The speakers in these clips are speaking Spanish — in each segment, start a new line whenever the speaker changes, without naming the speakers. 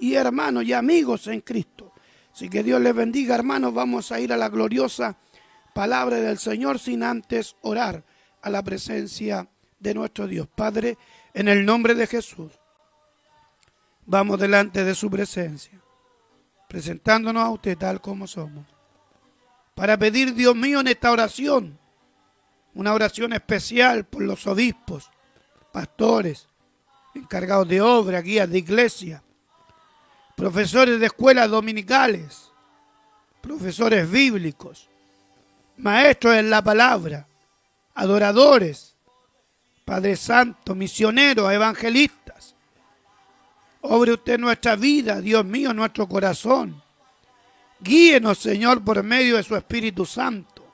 y hermanos y amigos en Cristo. Así que Dios les bendiga, hermanos. Vamos a ir a la gloriosa palabra del Señor sin antes orar a la presencia de nuestro Dios. Padre, en el nombre de Jesús, vamos delante de su presencia, presentándonos a usted tal como somos, para pedir, Dios mío, en esta oración, una oración especial por los obispos, pastores, encargados de obra, guías de iglesia, profesores de escuelas dominicales, profesores bíblicos, maestros en la palabra, adoradores, Padre Santo, misioneros, evangelistas. Obre usted nuestra vida, Dios mío, nuestro corazón. Guíenos, Señor, por medio de su Espíritu Santo.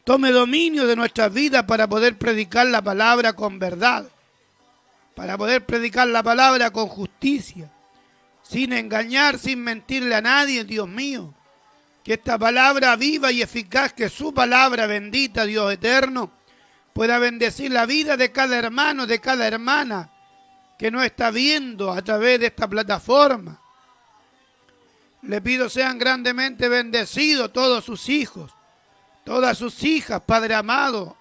Tome dominio de nuestras vidas para poder predicar la palabra con verdad, para poder predicar la palabra con justicia, sin engañar, sin mentirle a nadie, Dios mío. Que esta palabra viva y eficaz, que su palabra bendita, Dios eterno, pueda bendecir la vida de cada hermano, de cada hermana que nos está viendo a través de esta plataforma. Le pido sean grandemente bendecidos todos sus hijos, todas sus hijas, Padre amado,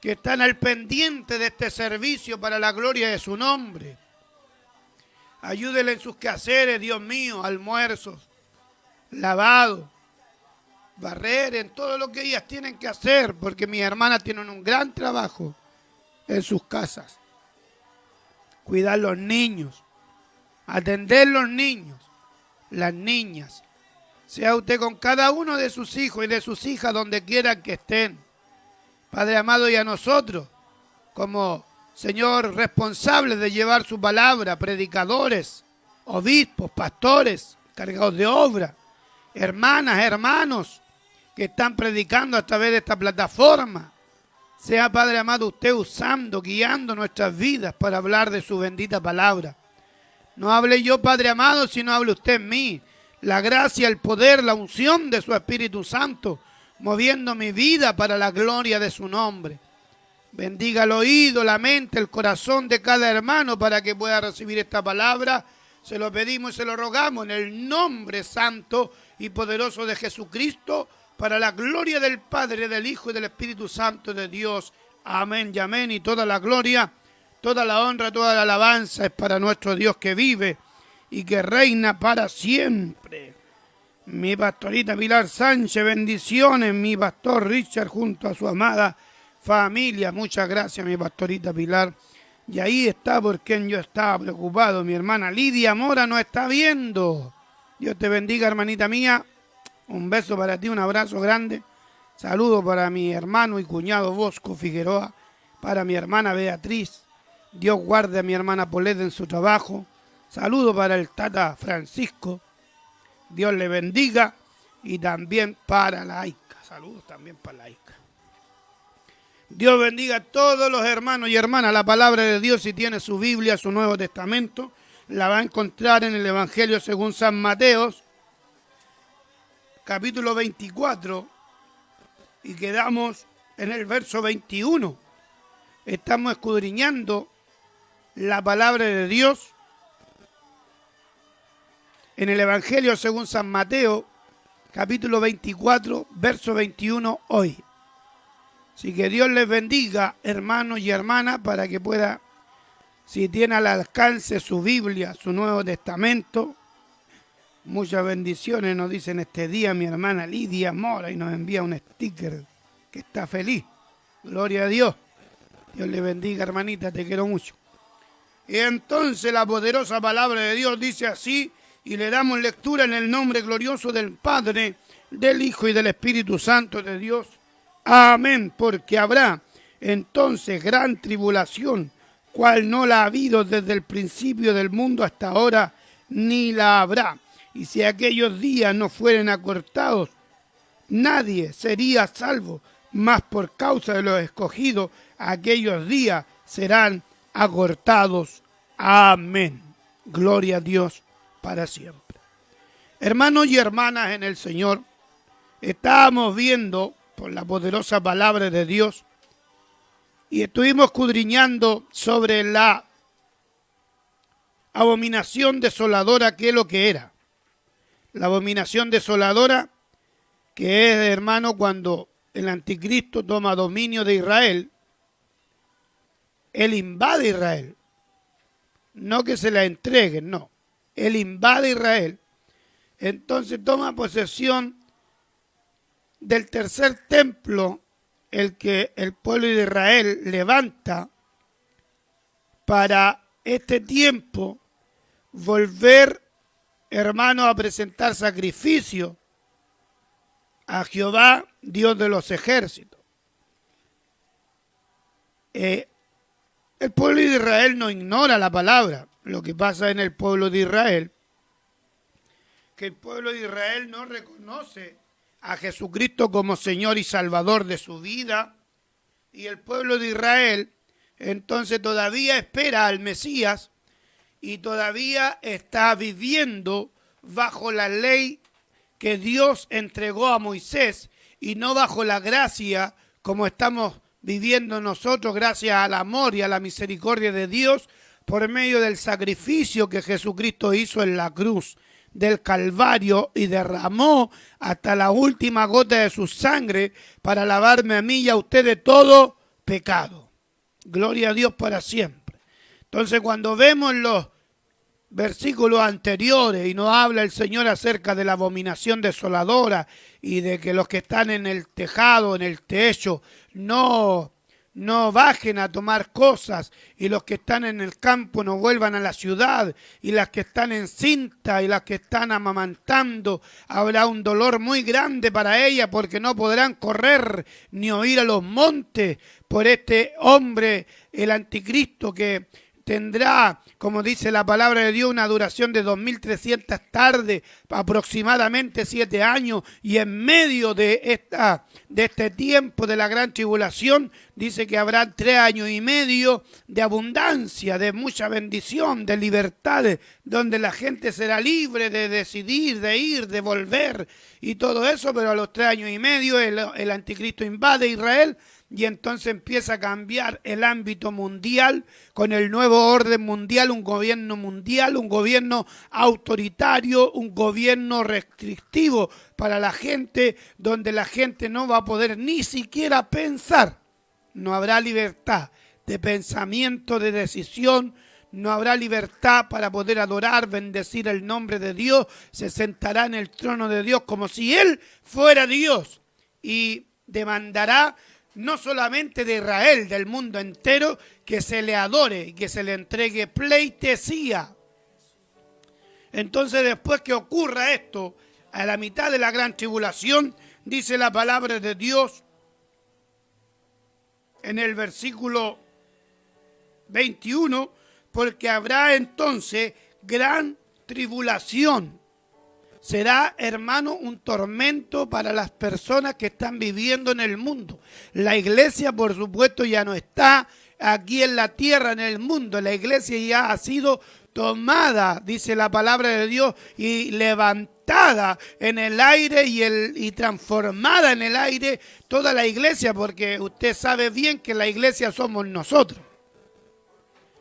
que están al pendiente de este servicio para la gloria de su nombre. Ayúdele en sus quehaceres, Dios mío, almuerzos, lavado, barrer, en todo lo que ellas tienen que hacer, porque mis hermanas tienen un gran trabajo en sus casas. Cuidar los niños, atender los niños, las niñas. Sea usted con cada uno de sus hijos y de sus hijas donde quieran que estén. Padre amado, y a nosotros, como Señor, responsables de llevar su palabra, predicadores, obispos, pastores, cargados de obra, hermanas, hermanos que están predicando a través de esta plataforma. Sea, Padre amado, usted usando, guiando nuestras vidas para hablar de su bendita palabra. No hable yo, Padre amado, sino hable usted en mí. La gracia, el poder, la unción de su Espíritu Santo, moviendo mi vida para la gloria de su nombre. Bendiga el oído, la mente, el corazón de cada hermano para que pueda recibir esta palabra. Se lo pedimos y se lo rogamos en el nombre santo y poderoso de Jesucristo, para la gloria del Padre, del Hijo y del Espíritu Santo de Dios. Amén y amén. Y toda la gloria, toda la honra, toda la alabanza es para nuestro Dios que vive y que reina para siempre. Mi pastorita Pilar Sánchez, bendiciones. Mi pastor Richard junto a su amada familia. Muchas gracias, mi pastorita Pilar. Y ahí está por quien yo estaba preocupado. Mi hermana Lidia Mora nos está viendo. Dios te bendiga, hermanita mía. Un beso para ti, un abrazo grande. Saludo para mi hermano y cuñado Bosco Figueroa. Para mi hermana Beatriz. Dios guarde a mi hermana Polet en su trabajo. Saludo para el Tata Francisco. Dios le bendiga. Y también para la Ica. Saludos también para la Ica. Dios bendiga a todos los hermanos y hermanas. La palabra de Dios, si tiene su Biblia, su Nuevo Testamento, la va a encontrar en el Evangelio según San Mateo, capítulo 24, y quedamos en el verso 21. Estamos escudriñando la palabra de Dios en el Evangelio según San Mateo, capítulo 24, verso 21 hoy. Así que Dios les bendiga, hermanos y hermanas, para que pueda, si tiene al alcance su Biblia, su Nuevo Testamento. Muchas bendiciones nos dice en este día mi hermana Lidia Mora y nos envía un sticker que está feliz. Gloria a Dios. Dios le bendiga, hermanita, te quiero mucho. Y entonces la poderosa palabra de Dios dice así, y le damos lectura en el nombre glorioso del Padre, del Hijo y del Espíritu Santo de Dios. Amén, porque habrá entonces gran tribulación, cual no la ha habido desde el principio del mundo hasta ahora, ni la habrá. Y si aquellos días no fueren acortados, nadie sería salvo, mas por causa de los escogidos, aquellos días serán acortados. Amén. Gloria a Dios para siempre. Hermanos y hermanas en el Señor, estábamos viendo por la poderosa palabra de Dios y estuvimos escudriñando sobre la abominación desoladora, ¿qué es lo que era? La abominación desoladora, que es, hermano, cuando el anticristo toma dominio de Israel, él invade Israel. No que se la entreguen, no. Él invade Israel. Entonces toma posesión del tercer templo, el que el pueblo de Israel levanta para este tiempo volver, hermano, a presentar sacrificio a Jehová, Dios de los ejércitos. El pueblo de Israel no ignora la palabra. Lo que pasa en el pueblo de Israel, que el pueblo de Israel no reconoce a Jesucristo como Señor y Salvador de su vida, y el pueblo de Israel entonces todavía espera al Mesías y todavía está viviendo bajo la ley que Dios entregó a Moisés y no bajo la gracia como estamos viviendo nosotros, gracias al amor y a la misericordia de Dios por medio del sacrificio que Jesucristo hizo en la cruz del Calvario y derramó hasta la última gota de su sangre para lavarme a mí y a usted de todo pecado. Gloria a Dios para siempre. Entonces, cuando vemos los versículos anteriores y nos habla el Señor acerca de la abominación desoladora y de que los que están en el tejado, en el techo, no bajen a tomar cosas, y los que están en el campo no vuelvan a la ciudad, y las que están en cinta y las que están amamantando, habrá un dolor muy grande para ellas, porque no podrán correr ni oír a los montes por este hombre, el anticristo, que tendrá, como dice la palabra de Dios, una duración de 2300 tardes, aproximadamente 7 años, y en medio de este tiempo de la gran tribulación, dice que habrá 3 años y medio de abundancia, de mucha bendición, de libertad, donde la gente será libre de decidir, de ir, de volver y todo eso, pero a los 3 años y medio el anticristo invade Israel. Y entonces empieza a cambiar el ámbito mundial con el nuevo orden mundial, un gobierno autoritario, un gobierno restrictivo para la gente, donde la gente no va a poder ni siquiera pensar. No habrá libertad de pensamiento, de decisión. No habrá libertad para poder adorar, bendecir el nombre de Dios. Se sentará en el trono de Dios como si Él fuera Dios y demandará no solamente de Israel, del mundo entero, que se le adore y que se le entregue pleitesía. Entonces, después que ocurra esto, a la mitad de la gran tribulación, dice la palabra de Dios en el versículo 21, porque habrá entonces gran tribulación. Será, hermano, un tormento para las personas que están viviendo en el mundo. La iglesia, por supuesto, ya no está aquí en la tierra, en el mundo. La iglesia ya ha sido tomada, dice la palabra de Dios, y levantada en el aire y transformada en el aire toda la iglesia, porque usted sabe bien que la iglesia somos nosotros.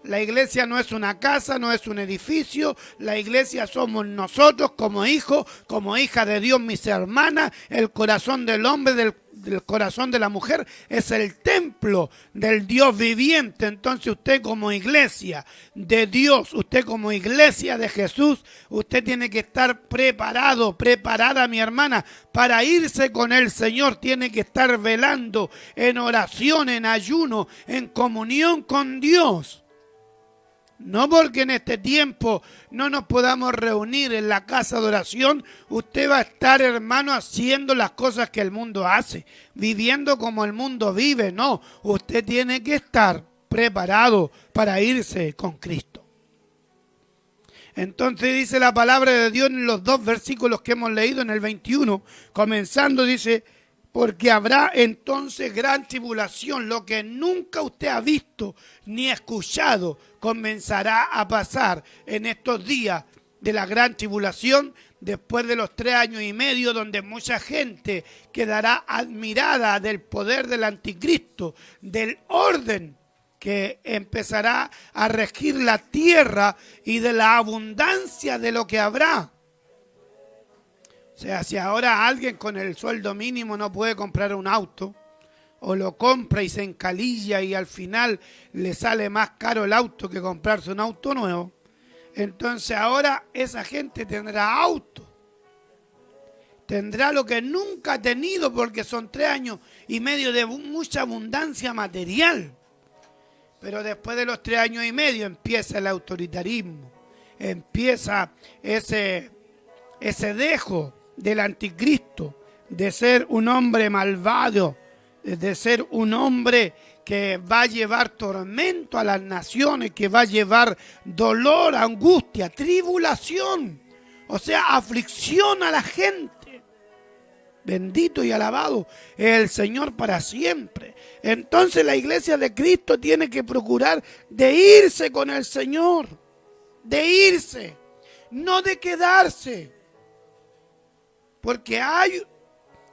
La iglesia no es una casa, no es un edificio. La iglesia somos nosotros como hijos, como hija de Dios, mis hermanas. El corazón del hombre, del corazón de la mujer, es el templo del Dios viviente. Entonces usted como iglesia de Dios, usted como iglesia de Jesús, usted tiene que estar preparado, preparada, mi hermana, para irse con el Señor. Tiene que estar velando en oración, en ayuno, en comunión con Dios. No porque en este tiempo no nos podamos reunir en la casa de oración, usted va a estar, hermano, haciendo las cosas que el mundo hace, viviendo como el mundo vive. No, usted tiene que estar preparado para irse con Cristo. Entonces dice la palabra de Dios en los 2 versículos que hemos leído, en el 21, comenzando, dice: porque habrá entonces gran tribulación, lo que nunca usted ha visto ni escuchado comenzará a pasar en estos días de la gran tribulación, después de los 3 años y medio, donde mucha gente quedará admirada del poder del anticristo, del orden que empezará a regir la tierra y de la abundancia de lo que habrá. O sea, si ahora alguien con el sueldo mínimo no puede comprar un auto, o lo compra y se encalilla y al final le sale más caro el auto que comprarse un auto nuevo, entonces ahora esa gente tendrá auto. Tendrá lo que nunca ha tenido porque son 3 años y medio de mucha abundancia material. Pero después de los 3 años y medio empieza el autoritarismo, empieza ese dejo del anticristo, de ser un hombre malvado, de ser un hombre que va a llevar tormento a las naciones, que va a llevar dolor, angustia, tribulación, o sea, aflicción a la gente. Bendito y alabado es el Señor para siempre. Entonces la iglesia de Cristo tiene que procurar de irse con el Señor, de irse, no de quedarse. Porque hay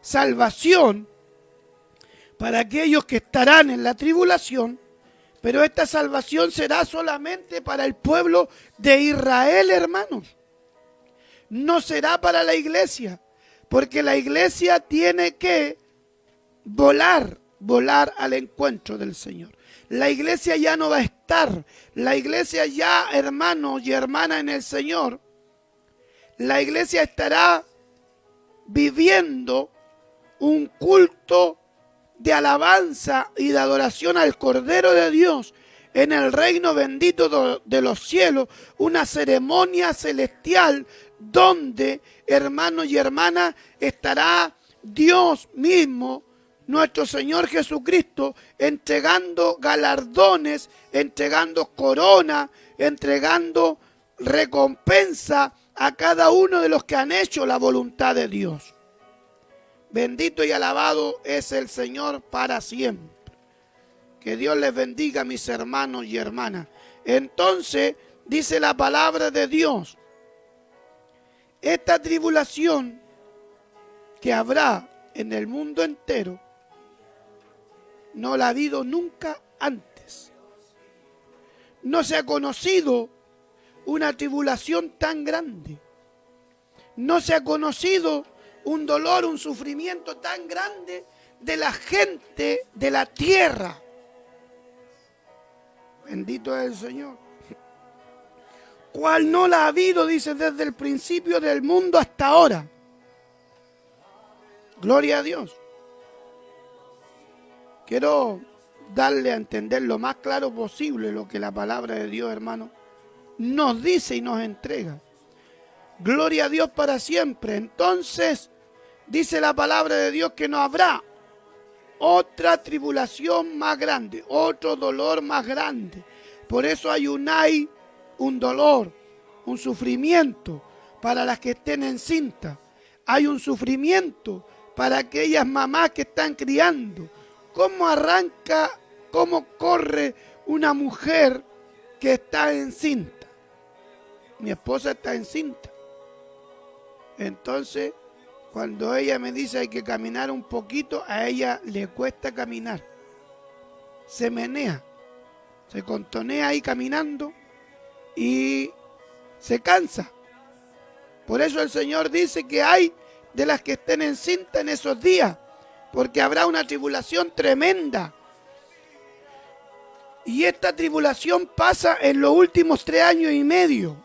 salvación para aquellos que estarán en la tribulación, pero esta salvación será solamente para el pueblo de Israel, hermanos. No será para la iglesia, porque la iglesia tiene que volar al encuentro del Señor. La iglesia ya no va a estar, la iglesia ya, hermanos y hermanas en el Señor, la iglesia estará viviendo un culto de alabanza y de adoración al Cordero de Dios en el reino bendito de los cielos, una ceremonia celestial donde, hermanos y hermanas, estará Dios mismo, nuestro Señor Jesucristo, entregando galardones, entregando corona, entregando recompensa a cada uno de los que han hecho la voluntad de Dios. Bendito y alabado es el Señor para siempre. Que Dios les bendiga, mis hermanos y hermanas. Entonces, dice la palabra de Dios, esta tribulación que habrá en el mundo entero, no la ha habido nunca antes. No se ha conocido una tribulación tan grande. No se ha conocido un dolor, un sufrimiento tan grande de la gente de la tierra. Bendito es el Señor. Cual no la ha habido, dice, desde el principio del mundo hasta ahora. Gloria a Dios. Quiero darle a entender lo más claro posible lo que la palabra de Dios, hermano, nos dice y nos entrega. Gloria a Dios para siempre. Entonces, dice la palabra de Dios que no habrá otra tribulación más grande, otro dolor más grande. Por eso hay un dolor, un sufrimiento para las que estén encintas. Hay un sufrimiento para aquellas mamás que están criando. ¿Cómo arranca, cómo corre una mujer que está encinta? Mi esposa está encinta. Entonces, cuando ella me dice hay que caminar un poquito, a ella le cuesta caminar. Se menea, se contonea ahí caminando y se cansa. Por eso el Señor dice que hay de las que estén encinta en esos días, porque habrá una tribulación tremenda. Y esta tribulación pasa en los últimos 3 años y medio.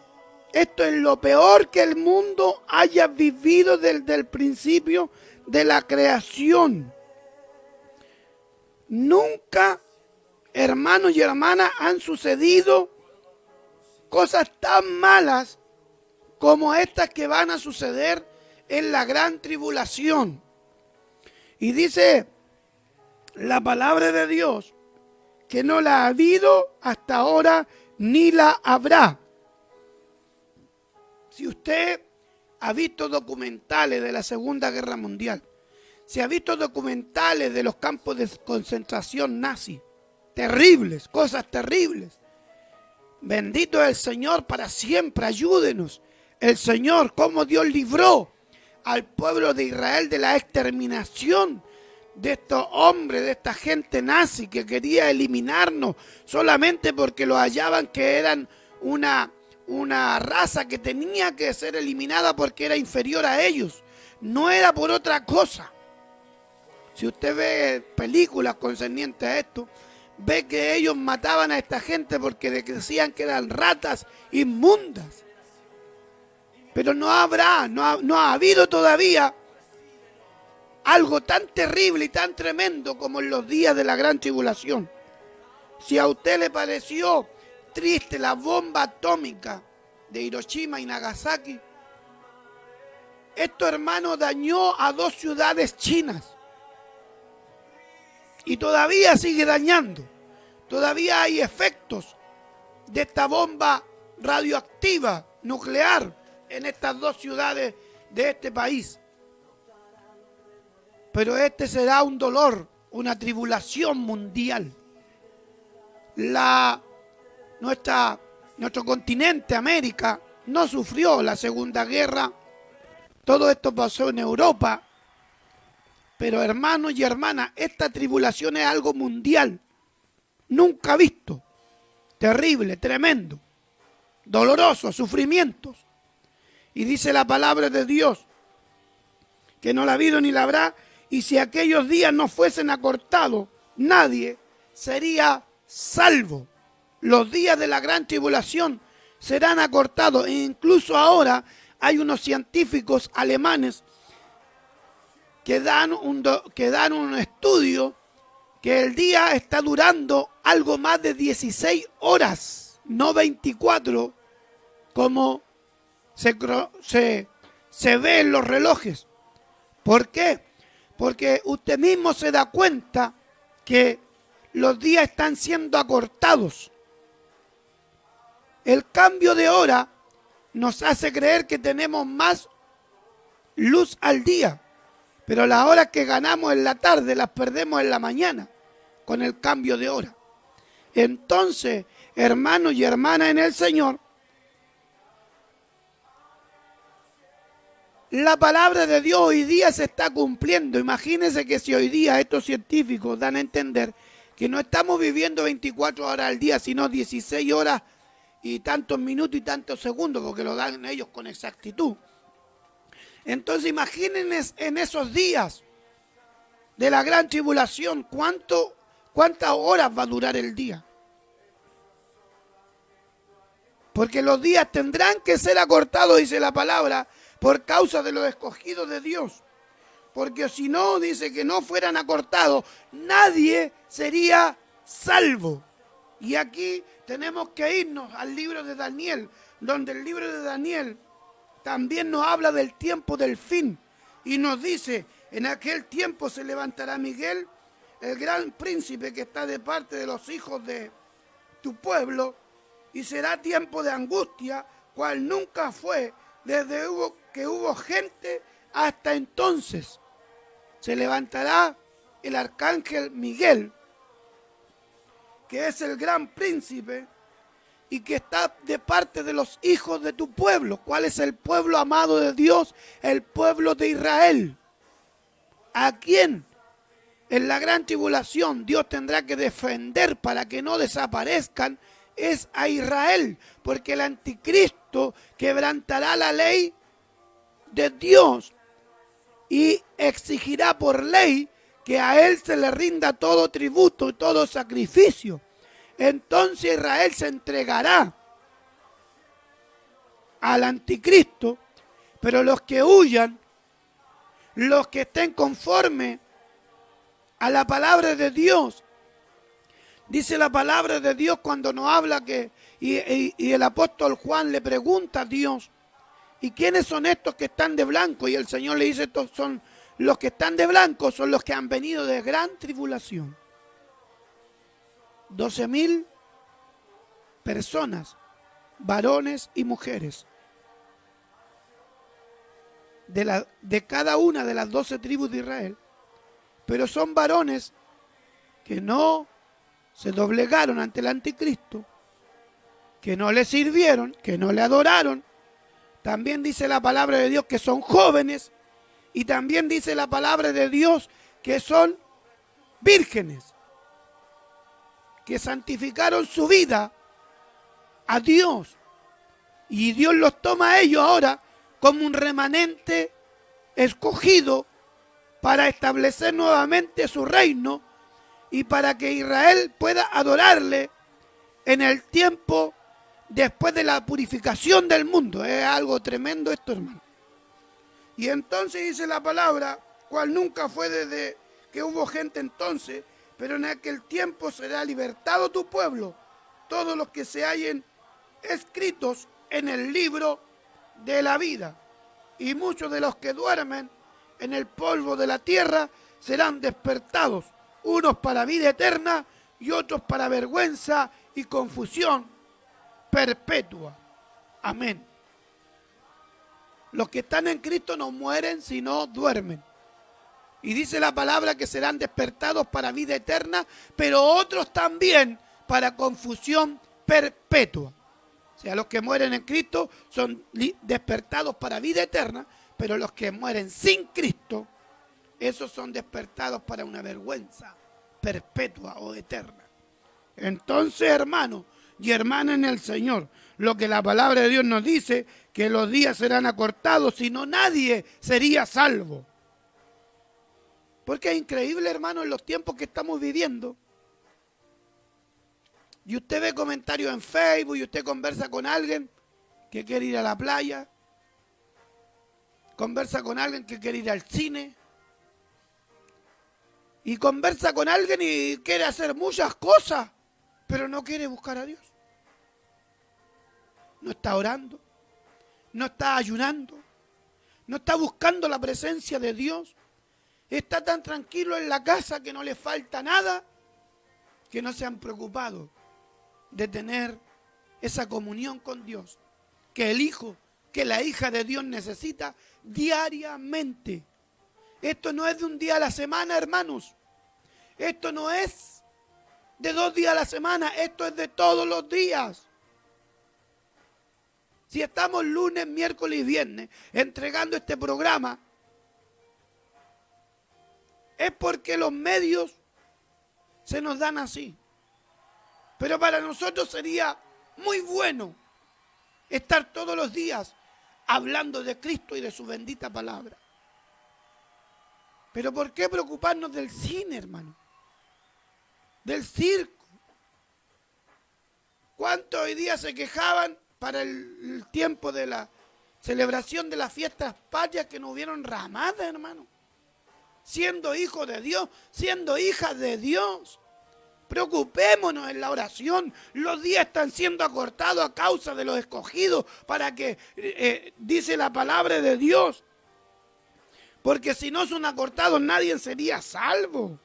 Esto es lo peor que el mundo haya vivido desde el principio de la creación. Nunca, hermanos y hermanas, han sucedido cosas tan malas como estas que van a suceder en la gran tribulación. Y dice la palabra de Dios que no la ha habido hasta ahora ni la habrá. Si usted ha visto documentales de la Segunda Guerra Mundial, si ha visto documentales de los campos de concentración nazi, terribles, cosas terribles. Bendito es el Señor para siempre, ayúdenos. El Señor, cómo Dios libró al pueblo de Israel de la exterminación de estos hombres, de esta gente nazi que quería eliminarnos solamente porque lo hallaban que eran una raza que tenía que ser eliminada porque era inferior a ellos. No era por otra cosa. Si usted ve películas concernientes a esto, ve que ellos mataban a esta gente porque decían que eran ratas inmundas. Pero no ha habido todavía algo tan terrible y tan tremendo como en los días de la gran tribulación. Si a usted le pareció triste la bomba atómica de Hiroshima y Nagasaki, esto, hermano, dañó a 2 ciudades chinas. Y todavía sigue dañando. Todavía hay efectos de esta bomba radioactiva nuclear en estas 2 ciudades de este país. Pero este será un dolor, una tribulación mundial. Nuestro continente, América, no sufrió la Segunda Guerra. Todo esto pasó en Europa. Pero hermanos y hermanas, esta tribulación es algo mundial, nunca visto, terrible, tremendo, doloroso, sufrimientos. Y dice la palabra de Dios que no la ha habido ni la habrá, y si aquellos días no fuesen acortados, nadie sería salvo. Los días de la gran tribulación serán acortados, e incluso ahora hay unos científicos alemanes que dan un estudio que el día está durando algo más de 16 horas, no 24, como se ve en los relojes. ¿Por qué? Porque usted mismo se da cuenta que los días están siendo acortados. El cambio de hora nos hace creer que tenemos más luz al día, pero las horas que ganamos en la tarde las perdemos en la mañana con el cambio de hora. Entonces, hermanos y hermanas en el Señor, la palabra de Dios hoy día se está cumpliendo. Imagínense que si hoy día estos científicos dan a entender que no estamos viviendo 24 horas al día, sino 16 horas y tantos minutos y tantos segundos, porque lo dan ellos con exactitud. Entonces imagínense en esos días de la gran tribulación, ¿cuántas horas va a durar el día? Porque los días tendrán que ser acortados, dice la palabra, por causa de los escogidos de Dios. Porque si no, dice que no fueran acortados, nadie sería salvo. Y aquí tenemos que irnos al libro de Daniel, donde el libro de Daniel también nos habla del tiempo del fin. Y nos dice, en aquel tiempo se levantará Miguel, el gran príncipe que está de parte de los hijos de tu pueblo, y será tiempo de angustia, cual nunca fue desde que hubo gente hasta entonces. Se levantará el arcángel Miguel, que es el gran príncipe y que está de parte de los hijos de tu pueblo. ¿Cuál es el pueblo amado de Dios? El pueblo de Israel. ¿A quién? En la gran tribulación Dios tendrá que defender para que no desaparezcan. Es a Israel, porque el anticristo quebrantará la ley de Dios y exigirá por ley que a él se le rinda todo tributo y todo sacrificio. Entonces Israel se entregará al anticristo, pero los que huyan, los que estén conforme a la palabra de Dios, dice la palabra de Dios cuando nos habla que, y el apóstol Juan le pregunta a Dios, ¿y quiénes son estos que están de blanco? Y el Señor le dice, estos son los que están de blanco, son los que han venido de gran tribulación. 12,000 personas, varones y mujeres, de cada una de las 12 tribus de Israel, pero son varones que no se doblegaron ante el anticristo, que no le sirvieron, que no le adoraron. También dice la palabra de Dios que son jóvenes, y también dice la palabra de Dios que son vírgenes que santificaron su vida a Dios. Y Dios los toma a ellos ahora como un remanente escogido para establecer nuevamente su reino y para que Israel pueda adorarle en el tiempo después de la purificación del mundo. Es algo tremendo esto, hermano. Y entonces dice la palabra, cual nunca fue desde que hubo gente entonces, pero en aquel tiempo será libertado tu pueblo, todos los que se hallen escritos en el libro de la vida. Y muchos de los que duermen en el polvo de la tierra serán despertados, unos para vida eterna y otros para vergüenza y confusión perpetua. Amén. Los que están en Cristo no mueren, sino duermen. Y dice la palabra que serán despertados para vida eterna, pero otros también para confusión perpetua. O sea, los que mueren en Cristo son despertados para vida eterna, pero los que mueren sin Cristo, esos son despertados para una vergüenza perpetua o eterna. Entonces, hermanos y hermanas en el Señor, lo que la palabra de Dios nos dice, que los días serán acortados, si no nadie sería salvo. Porque es increíble, hermano, en los tiempos que estamos viviendo. Y usted ve comentarios en Facebook y usted conversa con alguien que quiere ir a la playa. Conversa con alguien que quiere ir al cine. Y conversa con alguien y quiere hacer muchas cosas, pero no quiere buscar a Dios. No está orando, no está ayunando, no está buscando la presencia de Dios. Está tan tranquilo en la casa que no le falta nada, que no se han preocupado de tener esa comunión con Dios, que el hijo, que la hija de Dios necesita diariamente. Esto no es de un día a la semana, hermanos. Esto no es de 2 días a la semana, esto es de todos los días. Si estamos lunes, miércoles y viernes entregando este programa, es porque los medios se nos dan así. Pero para nosotros sería muy bueno estar todos los días hablando de Cristo y de su bendita palabra. Pero ¿por qué preocuparnos del cine, hermano? Del circo. ¿Cuántos hoy día se quejaban para el tiempo de la celebración de las fiestas patrias que no hubieron ramadas, hermano? Siendo hijos de Dios, siendo hijas de Dios. Preocupémonos en la oración. Los días están siendo acortados a causa de los escogidos para que, dice la palabra de Dios. Porque si no son acortados, nadie sería salvo.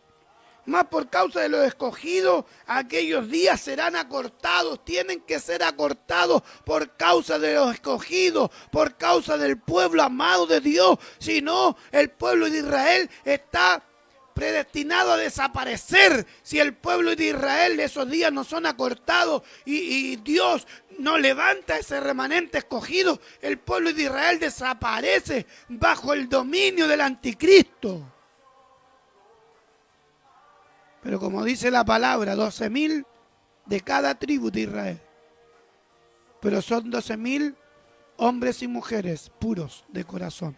Más por causa de los escogidos, aquellos días serán acortados, tienen que ser acortados por causa de los escogidos, por causa del pueblo amado de Dios. Si no, el pueblo de Israel está predestinado a desaparecer. Si el pueblo de Israel esos días no son acortados y Dios no levanta ese remanente escogido, el pueblo de Israel desaparece bajo el dominio del anticristo. Pero como dice la palabra, 12.000 de cada tribu de Israel. Pero son 12.000 hombres y mujeres puros de corazón.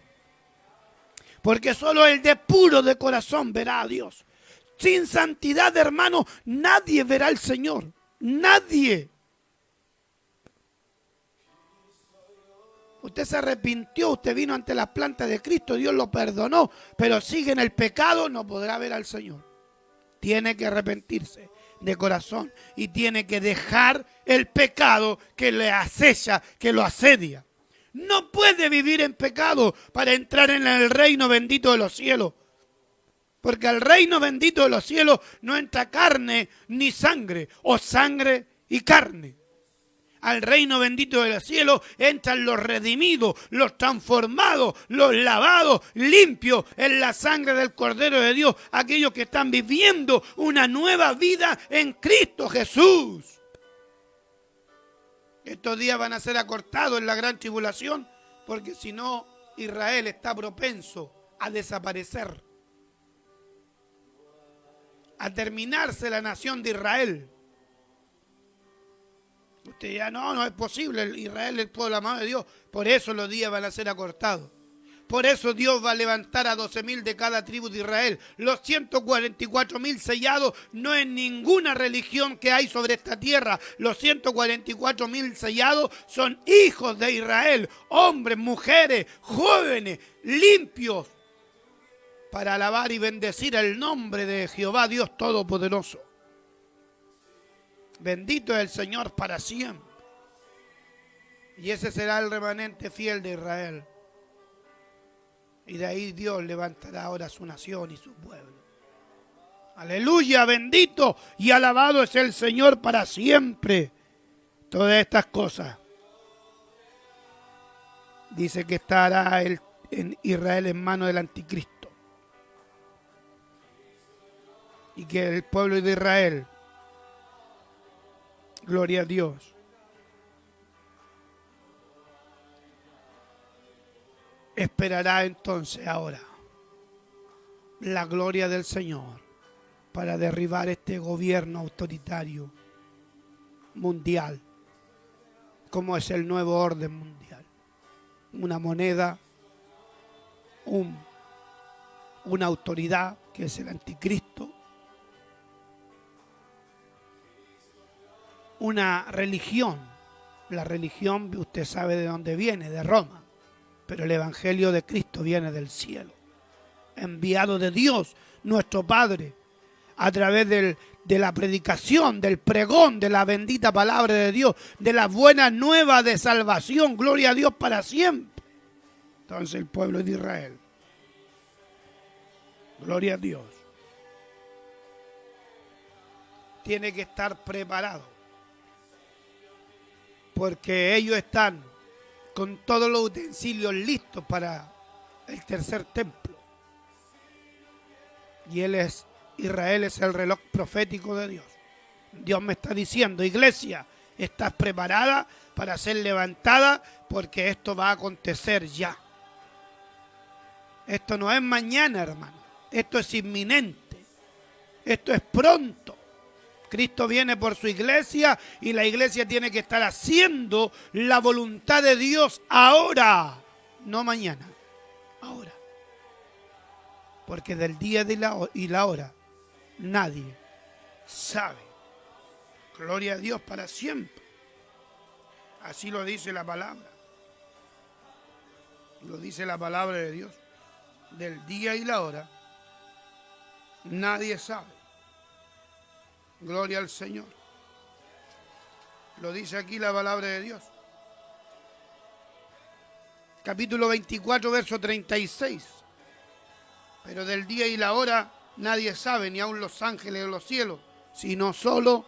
Porque solo el de puro de corazón verá a Dios. Sin santidad, hermano, nadie verá al Señor. Nadie. Usted se arrepintió, usted vino ante las plantas de Cristo, Dios lo perdonó, pero sigue en el pecado, no podrá ver al Señor. Tiene que arrepentirse de corazón y tiene que dejar el pecado que le acecha, que lo asedia. No puede vivir en pecado para entrar en el reino bendito de los cielos. Porque al reino bendito de los cielos no entra carne ni sangre, o sangre y carne. Al reino bendito de los cielos entran los redimidos, los transformados, los lavados, limpios en la sangre del Cordero de Dios, aquellos que están viviendo una nueva vida en Cristo Jesús. Estos días van a ser acortados en la gran tribulación, porque si no, Israel está propenso a desaparecer. a terminarse la nación de Israel. Usted dirá, no es posible, Israel es el pueblo amado de Dios. Por eso los días van a ser acortados. Por eso Dios va a levantar a 12.000 de cada tribu de Israel. Los 144.000 sellados no es ninguna religión que hay sobre esta tierra. Los 144.000 sellados son hijos de Israel, hombres, mujeres, jóvenes, limpios, para alabar y bendecir el nombre de Jehová Dios Todopoderoso. Bendito es el Señor para siempre. Y ese será el remanente fiel de Israel. Y de ahí Dios levantará ahora su nación y su pueblo. Aleluya, bendito y alabado es el Señor para siempre. Todas estas cosas. Dice que estará en Israel en manos del anticristo. Y que el pueblo de Israel, gloria a Dios, esperará entonces ahora la gloria del Señor para derribar este gobierno autoritario mundial, como es el nuevo orden mundial. Una moneda, una autoridad que es el anticristo, una religión. La religión, usted sabe de dónde viene, de Roma. Pero el Evangelio de Cristo viene del cielo, enviado de Dios, nuestro Padre, a través de la predicación, del pregón, de la bendita palabra de Dios, de las buenas nuevas de salvación. Gloria a Dios para siempre. Entonces el pueblo de Israel, gloria a Dios, tiene que estar preparado, porque ellos están con todos los utensilios listos para el tercer templo. Y Israel es el reloj profético de Dios. Dios me está diciendo, iglesia, estás preparada para ser levantada, porque esto va a acontecer ya. Esto no es mañana, hermano. Esto es inminente. Esto es pronto. Cristo viene por su iglesia y la iglesia tiene que estar haciendo la voluntad de Dios ahora, no mañana, ahora. Porque del día y la hora nadie sabe. Gloria a Dios para siempre. Así lo dice la palabra. Lo dice la palabra de Dios. Del día y la hora nadie sabe. Gloria al Señor. Lo dice aquí la palabra de Dios. Capítulo 24, verso 36. Pero del día y la hora nadie sabe, ni aun los ángeles de los cielos, sino solo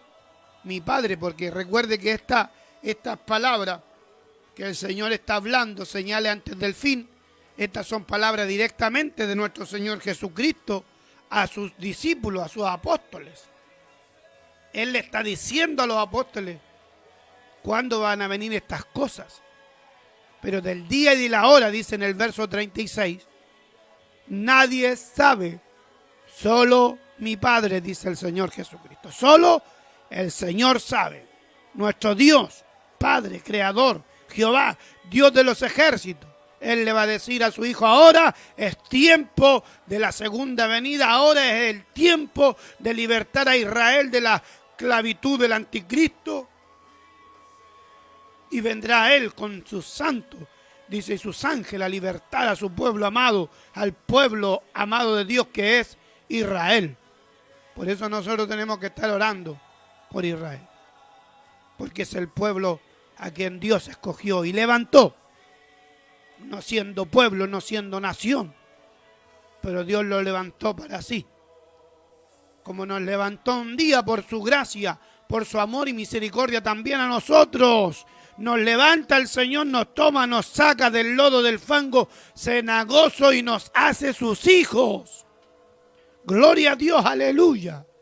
mi Padre. Porque recuerde que estas palabras que el Señor está hablando, señales antes del fin, estas son palabras directamente de nuestro Señor Jesucristo a sus discípulos, a sus apóstoles. Él le está diciendo a los apóstoles cuándo van a venir estas cosas. Pero del día y de la hora, dice en el verso 36, nadie sabe, solo mi Padre, dice el Señor Jesucristo. Solo el Señor sabe. Nuestro Dios, Padre, Creador, Jehová, Dios de los ejércitos. Él le va a decir a su Hijo, ahora es tiempo de la segunda venida, ahora es el tiempo de libertar a Israel de la esclavitud del anticristo. Y vendrá Él con sus santos, dice, y sus ángeles a libertar a su pueblo amado, al pueblo amado de Dios que es Israel. Por eso nosotros tenemos que estar orando por Israel, porque es el pueblo a quien Dios escogió y levantó, no siendo pueblo, no siendo nación, pero Dios lo levantó para sí, como nos levantó un día por su gracia, por su amor y misericordia también a nosotros. Nos levanta el Señor, nos toma, nos saca del lodo, del fango cenagoso y nos hace sus hijos. Gloria a Dios, aleluya.